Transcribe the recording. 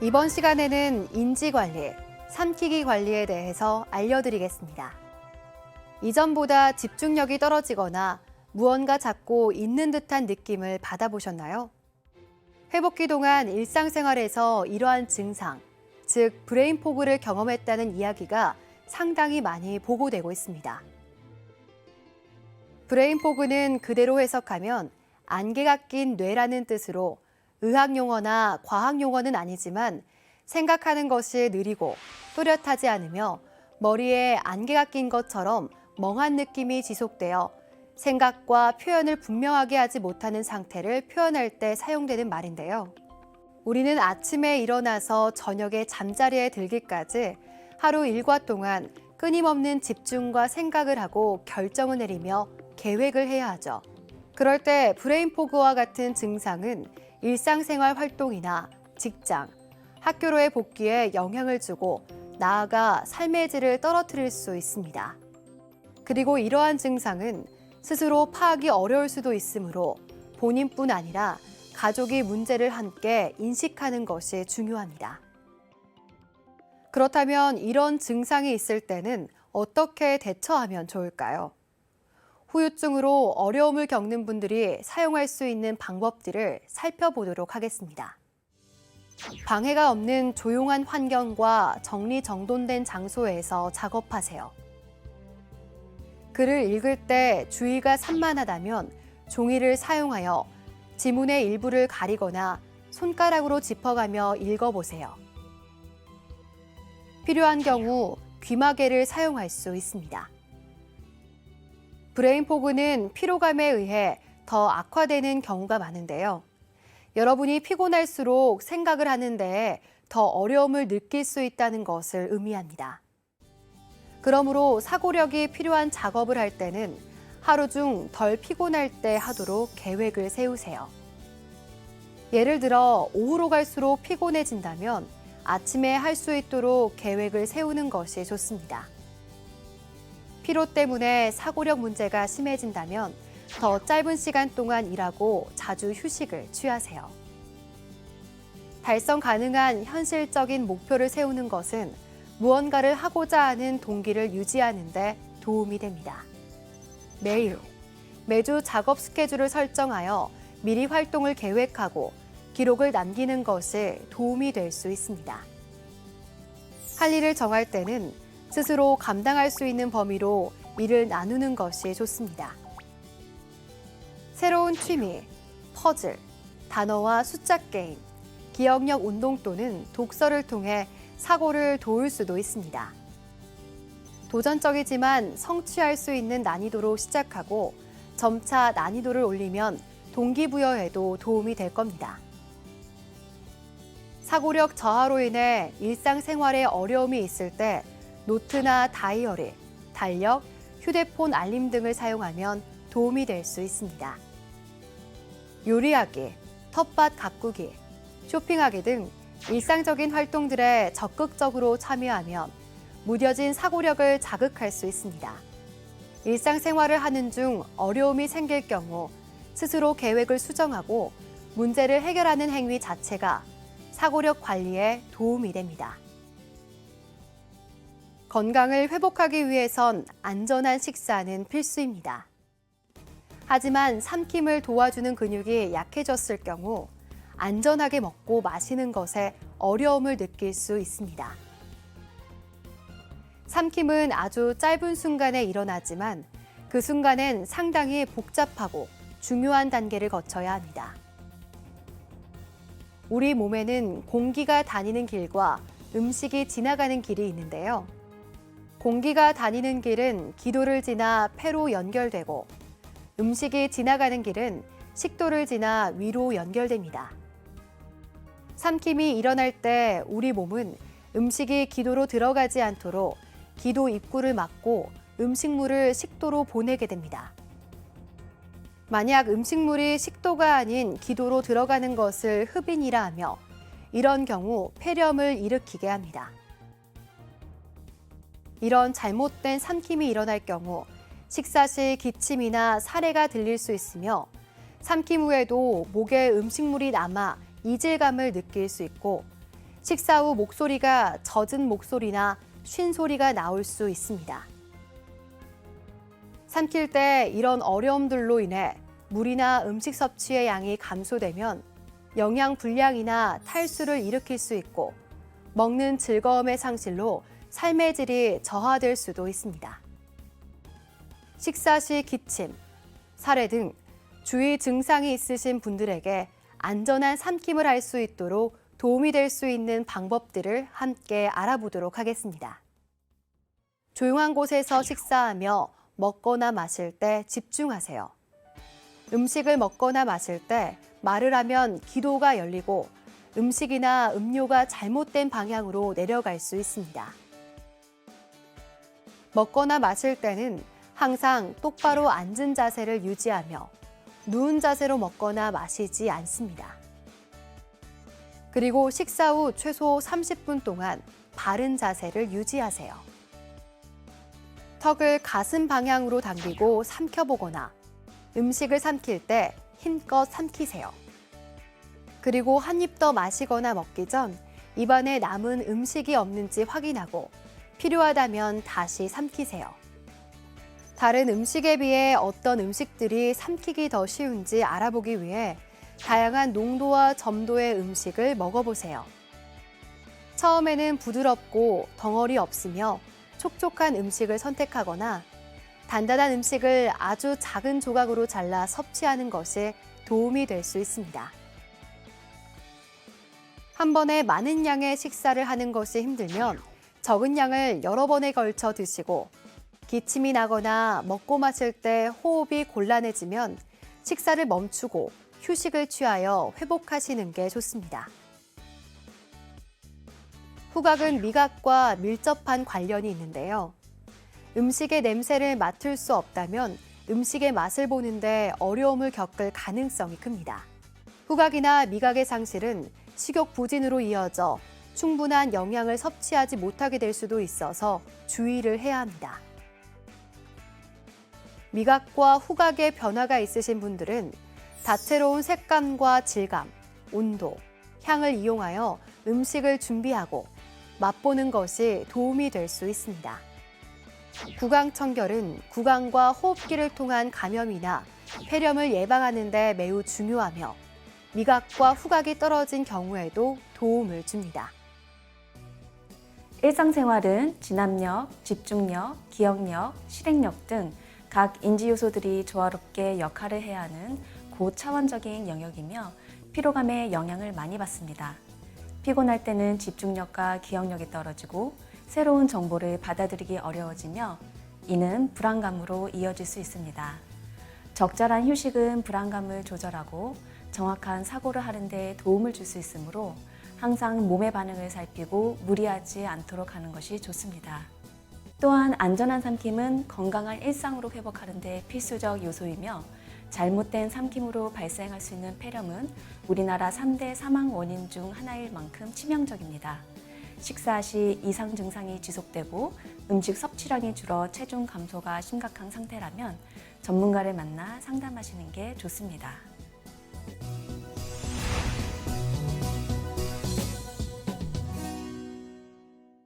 이번 시간에는 인지관리, 삼키기 관리에 대해서 알려드리겠습니다. 이전보다 집중력이 떨어지거나 무언가 잡고 있는 듯한 느낌을 받아보셨나요? 회복기 동안 일상생활에서 이러한 증상, 즉 브레인 포그를 경험했다는 이야기가 상당히 많이 보고되고 있습니다. 브레인 포그는 그대로 해석하면 안개가 낀 뇌라는 뜻으로 의학 용어나 과학 용어는 아니지만 생각하는 것이 느리고 또렷하지 않으며 머리에 안개가 낀 것처럼 멍한 느낌이 지속되어 생각과 표현을 분명하게 하지 못하는 상태를 표현할 때 사용되는 말인데요. 우리는 아침에 일어나서 저녁에 잠자리에 들기까지 하루 일과 동안 끊임없는 집중과 생각을 하고 결정을 내리며 계획을 해야 하죠. 그럴 때 브레인 포그와 같은 증상은 일상생활 활동이나 직장, 학교로의 복귀에 영향을 주고 나아가 삶의 질을 떨어뜨릴 수 있습니다. 그리고 이러한 증상은 스스로 파악이 어려울 수도 있으므로 본인뿐 아니라 가족이 문제를 함께 인식하는 것이 중요합니다. 그렇다면 이런 증상이 있을 때는 어떻게 대처하면 좋을까요? 후유증으로 어려움을 겪는 분들이 사용할 수 있는 방법들을 살펴보도록 하겠습니다. 방해가 없는 조용한 환경과 정리정돈된 장소에서 작업하세요. 글을 읽을 때 주의가 산만하다면 종이를 사용하여 지문의 일부를 가리거나 손가락으로 짚어가며 읽어보세요. 필요한 경우 귀마개를 사용할 수 있습니다. 브레인 포그는 피로감에 의해 더 악화되는 경우가 많은데요. 여러분이 피곤할수록 생각을 하는 데에 더 어려움을 느낄 수 있다는 것을 의미합니다. 그러므로 사고력이 필요한 작업을 할 때는 하루 중 덜 피곤할 때 하도록 계획을 세우세요. 예를 들어 오후로 갈수록 피곤해진다면 아침에 할 수 있도록 계획을 세우는 것이 좋습니다. 피로 때문에 사고력 문제가 심해진다면 더 짧은 시간 동안 일하고 자주 휴식을 취하세요. 달성 가능한 현실적인 목표를 세우는 것은 무언가를 하고자 하는 동기를 유지하는 데 도움이 됩니다. 매주 작업 스케줄을 설정하여 미리 활동을 계획하고 기록을 남기는 것이 도움이 될 수 있습니다. 할 일을 정할 때는 스스로 감당할 수 있는 범위로 일을 나누는 것이 좋습니다. 새로운 취미, 퍼즐, 단어와 숫자 게임, 기억력 운동 또는 독서를 통해 사고를 도울 수도 있습니다. 도전적이지만 성취할 수 있는 난이도로 시작하고 점차 난이도를 올리면 동기부여에도 도움이 될 겁니다. 사고력 저하로 인해 일상생활에 어려움이 있을 때 노트나 다이어리, 달력, 휴대폰 알림 등을 사용하면 도움이 될 수 있습니다. 요리하기, 텃밭 가꾸기, 쇼핑하기 등 일상적인 활동들에 적극적으로 참여하면 무뎌진 사고력을 자극할 수 있습니다. 일상생활을 하는 중 어려움이 생길 경우 스스로 계획을 수정하고 문제를 해결하는 행위 자체가 사고력 관리에 도움이 됩니다. 건강을 회복하기 위해선 안전한 식사는 필수입니다. 하지만 삼킴을 도와주는 근육이 약해졌을 경우 안전하게 먹고 마시는 것에 어려움을 느낄 수 있습니다. 삼킴은 아주 짧은 순간에 일어나지만 그 순간엔 상당히 복잡하고 중요한 단계를 거쳐야 합니다. 우리 몸에는 공기가 다니는 길과 음식이 지나가는 길이 있는데요. 공기가 다니는 길은 기도를 지나 폐로 연결되고 음식이 지나가는 길은 식도를 지나 위로 연결됩니다. 삼킴이 일어날 때 우리 몸은 음식이 기도로 들어가지 않도록 기도 입구를 막고 음식물을 식도로 보내게 됩니다. 만약 음식물이 식도가 아닌 기도로 들어가는 것을 흡인이라 하며 이런 경우 폐렴을 일으키게 합니다. 이런 잘못된 삼킴이 일어날 경우 식사 시 기침이나 사례가 들릴 수 있으며 삼킴 후에도 목에 음식물이 남아 이질감을 느낄 수 있고 식사 후 목소리가 젖은 목소리나 쉰 소리가 나올 수 있습니다. 삼킬 때 이런 어려움들로 인해 물이나 음식 섭취의 양이 감소되면 영양 불량이나 탈수를 일으킬 수 있고 먹는 즐거움의 상실로 삶의 질이 저하될 수도 있습니다. 식사 시 기침, 사례 등 주의 증상이 있으신 분들에게 안전한 삼킴을 할 수 있도록 도움이 될 수 있는 방법들을 함께 알아보도록 하겠습니다. 조용한 곳에서 식사하며 먹거나 마실 때 집중하세요. 음식을 먹거나 마실 때 말을 하면 기도가 열리고 음식이나 음료가 잘못된 방향으로 내려갈 수 있습니다. 먹거나 마실 때는 항상 똑바로 앉은 자세를 유지하며 누운 자세로 먹거나 마시지 않습니다. 그리고 식사 후 최소 30분 동안 바른 자세를 유지하세요. 턱을 가슴 방향으로 당기고 삼켜보거나 음식을 삼킬 때 힘껏 삼키세요. 그리고 한 입 더 마시거나 먹기 전 입안에 남은 음식이 없는지 확인하고 필요하다면 다시 삼키세요. 다른 음식에 비해 어떤 음식들이 삼키기 더 쉬운지 알아보기 위해 다양한 농도와 점도의 음식을 먹어보세요. 처음에는 부드럽고 덩어리 없으며 촉촉한 음식을 선택하거나 단단한 음식을 아주 작은 조각으로 잘라 섭취하는 것이 도움이 될 수 있습니다. 한 번에 많은 양의 식사를 하는 것이 힘들면 적은 양을 여러 번에 걸쳐 드시고 기침이 나거나 먹고 마실 때 호흡이 곤란해지면 식사를 멈추고 휴식을 취하여 회복하시는 게 좋습니다. 후각은 미각과 밀접한 관련이 있는데요. 음식의 냄새를 맡을 수 없다면 음식의 맛을 보는데 어려움을 겪을 가능성이 큽니다. 후각이나 미각의 상실은 식욕 부진으로 이어져 충분한 영양을 섭취하지 못하게 될 수도 있어서 주의를 해야 합니다. 미각과 후각의 변화가 있으신 분들은 다채로운 색감과 질감, 온도, 향을 이용하여 음식을 준비하고 맛보는 것이 도움이 될 수 있습니다. 구강청결은 구강과 호흡기를 통한 감염이나 폐렴을 예방하는 데 매우 중요하며 미각과 후각이 떨어진 경우에도 도움을 줍니다. 일상생활은 진압력, 집중력, 기억력, 실행력 등 각 인지 요소들이 조화롭게 역할을 해야 하는 고차원적인 영역이며 피로감에 영향을 많이 받습니다. 피곤할 때는 집중력과 기억력이 떨어지고 새로운 정보를 받아들이기 어려워지며 이는 불안감으로 이어질 수 있습니다. 적절한 휴식은 불안감을 조절하고 정확한 사고를 하는 데 도움을 줄 수 있으므로 항상 몸의 반응을 살피고 무리하지 않도록 하는 것이 좋습니다. 또한 안전한 삼킴은 건강한 일상으로 회복하는 데 필수적 요소이며 잘못된 삼킴으로 발생할 수 있는 폐렴은 우리나라 3대 사망 원인 중 하나일 만큼 치명적입니다. 식사 시 이상 증상이 지속되고 음식 섭취량이 줄어 체중 감소가 심각한 상태라면 전문가를 만나 상담하시는 게 좋습니다.